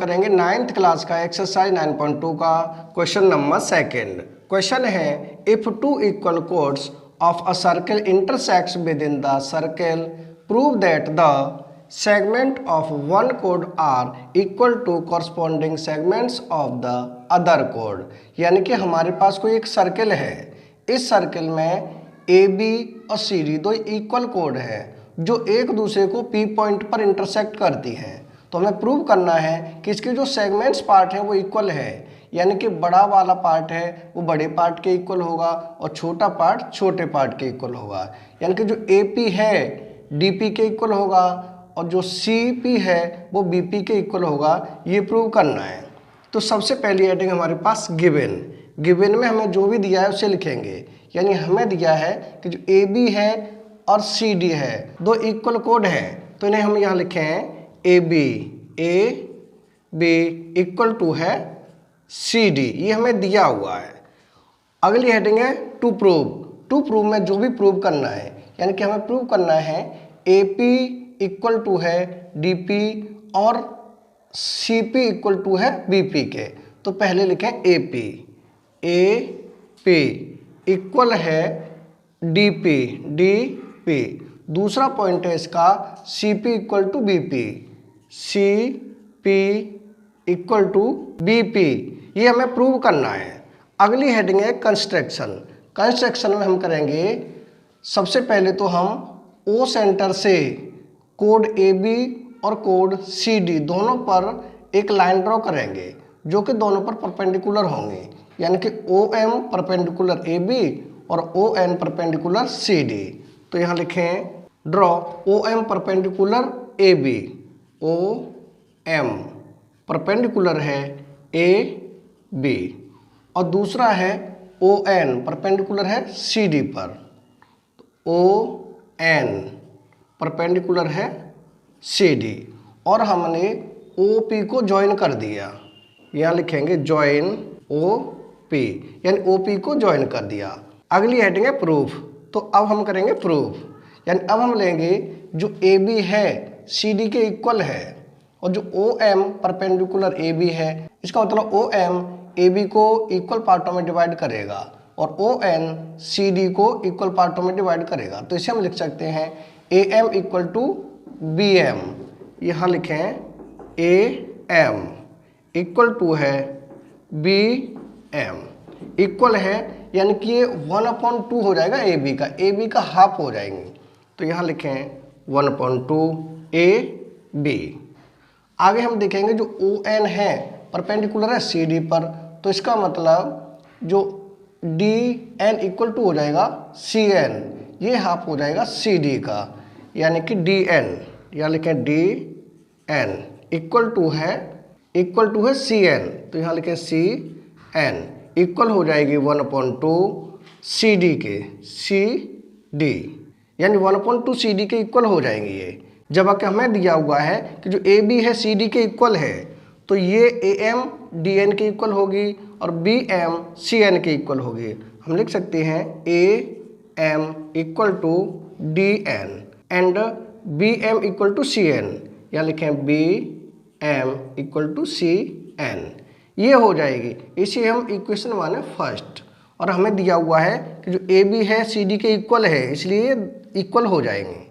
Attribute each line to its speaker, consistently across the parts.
Speaker 1: करेंगे 9th class का exercise 9.2 का क्वेश्चन नंबर 2। क्वेश्चन है if two equal codes of a circle intersects with in the circle prove that the segment of one code are equal to corresponding segments of the other code. यानी कि हमारे पास कोई एक circle है, इस circle में ए B और C D दो इक्वल कोड है जो एक दूसरे को पी पॉइंट पर इंटरसेक्ट करती हैं। तो हमें प्रूव करना है कि इसके जो सेगमेंट्स पार्ट हैं वो इक्वल है, यानी कि बड़ा वाला पार्ट है वो बड़े पार्ट के इक्वल होगा और छोटा पार्ट छोटे पार्ट के इक्वल होगा। यानी कि जो ए पी है डी पी के इक्वल होगा और जो सी पी है वो बी पी के इक्वल होगा। ये प्रूव करना है। तो सबसे पहली हेडिंग हमारे पास गिवन में हमें जो भी दिया है उसे लिखेंगे। यानी हमें दिया है कि जो ए बी है और सी डी है दो इक्वल कोड है, तो इन्हें हम यहाँ लिखे हैं ए बी इक्वल टू है सी डी, ये हमें दिया हुआ है। अगली हेडिंग है टू प्रूव में जो भी प्रूव करना है, यानी कि हमें प्रूव करना है ए पी इक्वल टू है डी पी और सी पी इक्वल टू है बी पी के। तो पहले लिखें ए पी इक्वल है डी पी। दूसरा पॉइंट है इसका C P equal to B P equal to B P, ये हमें प्रूव करना है। अगली हेडिंग है कंस्ट्रक्शन में हम करेंगे सबसे पहले तो हम ओ सेंटर से कोड ए बी और कोड सी डी दोनों पर एक लाइन ड्रॉ करेंगे जो कि दोनों पर परपेंडिकुलर होंगे, यानी कि O M perpendicular A B और O N perpendicular C D. तो यहाँ लिखें draw O M perpendicular A B, O M perpendicular है ए बी, और दूसरा है ओ एन परपेंडिकुलर है सी डी पर, ओ एन परपेंडिकुलर है सी डी, और हमने ओ पी को ज्वाइन कर दिया। यहाँ लिखेंगे ज्वाइन ओ पी, यानी ओ पी को ज्वाइन कर दिया। अगली हेडिंग है प्रूफ। तो अब हम करेंगे प्रूफ, यानी अब हम लेंगे जो ए बी है सी डी के इक्वल है और जो O M perpendicular A B है, इसका मतलब ओ एम ए बी को इक्वल पार्टों में डिवाइड करेगा और ओ एन सी डी को इक्वल पार्टों में डिवाइड करेगा। तो इसे हम लिख सकते हैं A M equal to B M. यहाँ लिखें ए एम इक्वल टू है बी एम, इक्वल है यानी कि ये 1/2 हो जाएगा ए बी का हाफ हो जाएंगे। तो यहाँ लिखें 1/2 ए बी। आगे हम देखेंगे जो ओ एन है परपेंडिकुलर है सी डी पर, तो इसका मतलब जो डी एन इक्वल टू हो जाएगा सी एन, ये हाफ हो जाएगा सी डी का, यानी कि डी एन। यहाँ लिखें डी एन इक्वल टू है सी एन, तो यहाँ लिखें सी एन इक्वल हो जाएगी 1/2 सी डी के, सी डी, यानी 1/2 सी डी के इक्वल हो जाएंगे ये। जब कि हमें दिया हुआ है कि जो ए बी है सी डी के इक्वल है, तो ये ए एम डी एन के इक्वल होगी और बी एम सी एन के इक्वल होगी। हम लिख सकते हैं A M equal to D N and B M equal to C N, या लिखें B M equal to C N, ये हो जाएगी। इसे हम इक्वेशन माने फर्स्ट, और हमें दिया हुआ है कि जो ए बी है सी डी के इक्वल है, इसलिए इक्वल हो जाएंगे।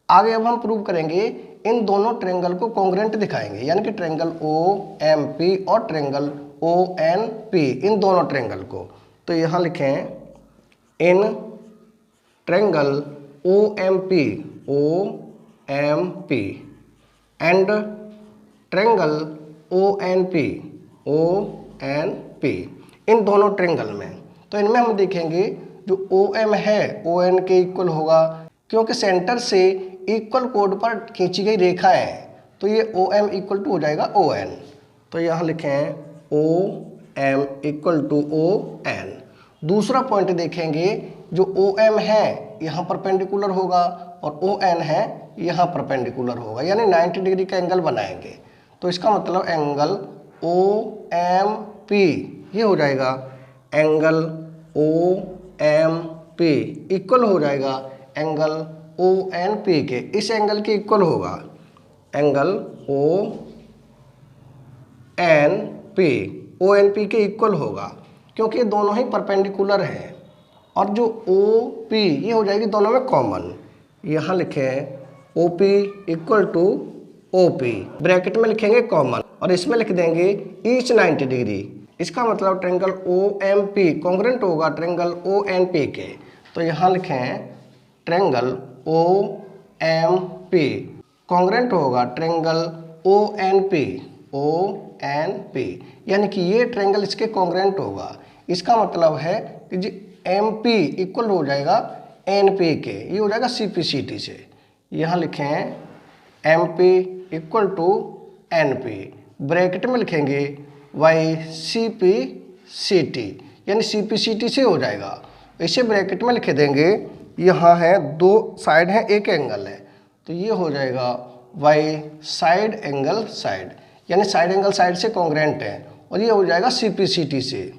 Speaker 1: आगे अब हम प्रूव करेंगे इन दोनों ट्रायंगल को कॉन्ग्रुएंट दिखाएंगे, यानी कि ट्रायंगल ओ एम पी और ट्रायंगल ओ एन पी, इन दोनों ट्रायंगल को। तो यहाँ लिखें in triangle O M P and triangle O N P, इन दोनों ट्रायंगल में। तो इनमें हम देखेंगे जो ओ एम है ओ एन के इक्वल होगा, क्योंकि सेंटर से इक्वल कोड पर खींची गई रेखा है, तो ये ओ एम इक्वल टू हो जाएगा ओ एन। तो यहाँ लिखें O M equal to O N. दूसरा पॉइंट देखेंगे जो ओ एम है यहाँ परपेंडिकुलर होगा और ओ एन है यहाँ परपेंडिकुलर होगा, यानी 90 डिग्री का एंगल बनाएंगे। तो इसका मतलब एंगल ओ एम पी ये हो जाएगा angle O M P equal हो जाएगा एंगल ओ एन पी के, इस एंगल के इक्वल होगा angle O N P, O N P के इक्वल होगा क्योंकि ये दोनों ही परपेंडिकुलर हैं। और जो ओ पी ये हो जाएगी दोनों में कॉमन, यहाँ लिखें O P equal to O P, bracket में लिखेंगे कॉमन और इसमें लिख देंगे ईच 90 डिग्री। इसका मतलब triangle O M P congruent होगा ट्रायंगल ओ एन पी के। तो यहाँ लिखें triangle O M P congruent होगा triangle O N P, O N P, यानी कि ये ट्रायंगल इसके कॉन्ग्रुएंट होगा। इसका मतलब है कि जी एम पी इक्वल हो जाएगा एन पी के, ये हो जाएगा सी पी सी टी से। यहाँ लिखें M P equal to N P, bracket में लिखेंगे by C P C T, यानी सी पी सी टी से हो जाएगा। इसे ब्रैकेट में लिख देंगे, यहाँ है दो साइड है एक एंगल है, तो ये हो जाएगा वाई साइड एंगल साइड, यानी साइड एंगल साइड से कॉन्ग्रुएंट है और ये हो जाएगा सी पी सी टी से,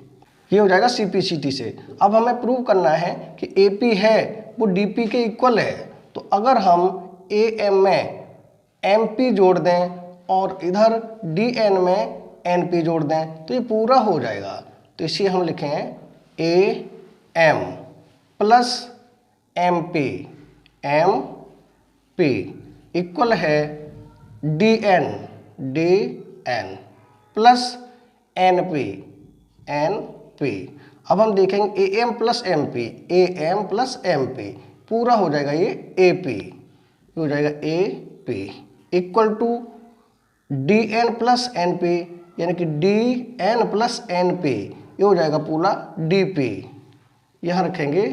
Speaker 1: ये हो जाएगा सी पी सी टी से। अब हमें प्रूव करना है कि ए पी है वो डी पी के इक्वल है। तो अगर हम ए एम में एम पी जोड़ दें और इधर डी एन में एन पी जोड़ दें तो ये पूरा हो जाएगा। तो इसे हम लिखें A M plus M P equal है D N plus N P. अब हम देखेंगे A M plus M P पूरा हो जाएगा ये ए पी, हो जाएगा A P equal to D N plus N P, यानी कि D N plus N P, ये हो जाएगा पूरा डी पी, यहाँ रखेंगे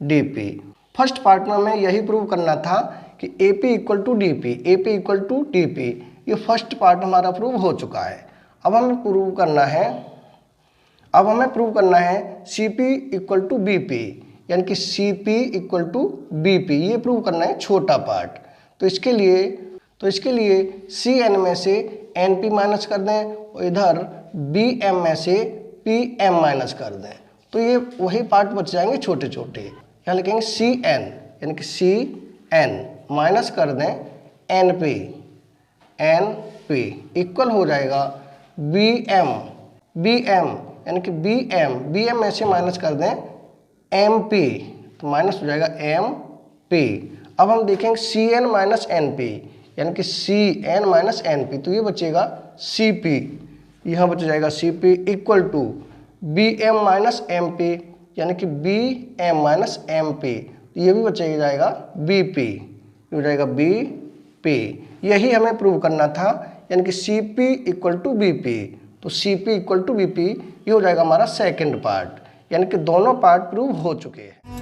Speaker 1: डी पी। फर्स्ट पार्ट में हमें यही प्रूव करना था कि A P equal to D P, A P equal to D P, ये फर्स्ट पार्ट हमारा प्रूव हो चुका है। अब हमें प्रूव करना है C P equal to B P, यानी कि C P equal to B P, ये प्रूव करना है छोटा पार्ट। तो इसके लिए सी एन में से एन पी माइनस कर दें और इधर बी एम में से पी एम माइनस कर दें, तो ये वही पार्ट बच जाएंगे छोटे छोटे। यहाँ लिखेंगे सी एन, यानी कि सी एन माइनस कर दें एन पी इक्वल हो जाएगा बी एम, यानी कि बी एम में से माइनस कर दें एम पी, तो माइनस हो जाएगा एम पी। अब हम देखेंगे C N minus N P, यानी कि C N minus N P, तो ये बचेगा सी पी, यहाँ बच जाएगा C P equal to B M minus M P, यानी कि B M minus M P, ये भी बचेगा जाएगा बी पी, ये हो जाएगा बी पी। यही हमें प्रूव करना था, यानी कि C P equal to B P. तो C P equal to B P, ये हो जाएगा हमारा सेकेंड पार्ट, यानी कि दोनों पार्ट प्रूव हो चुके हैं।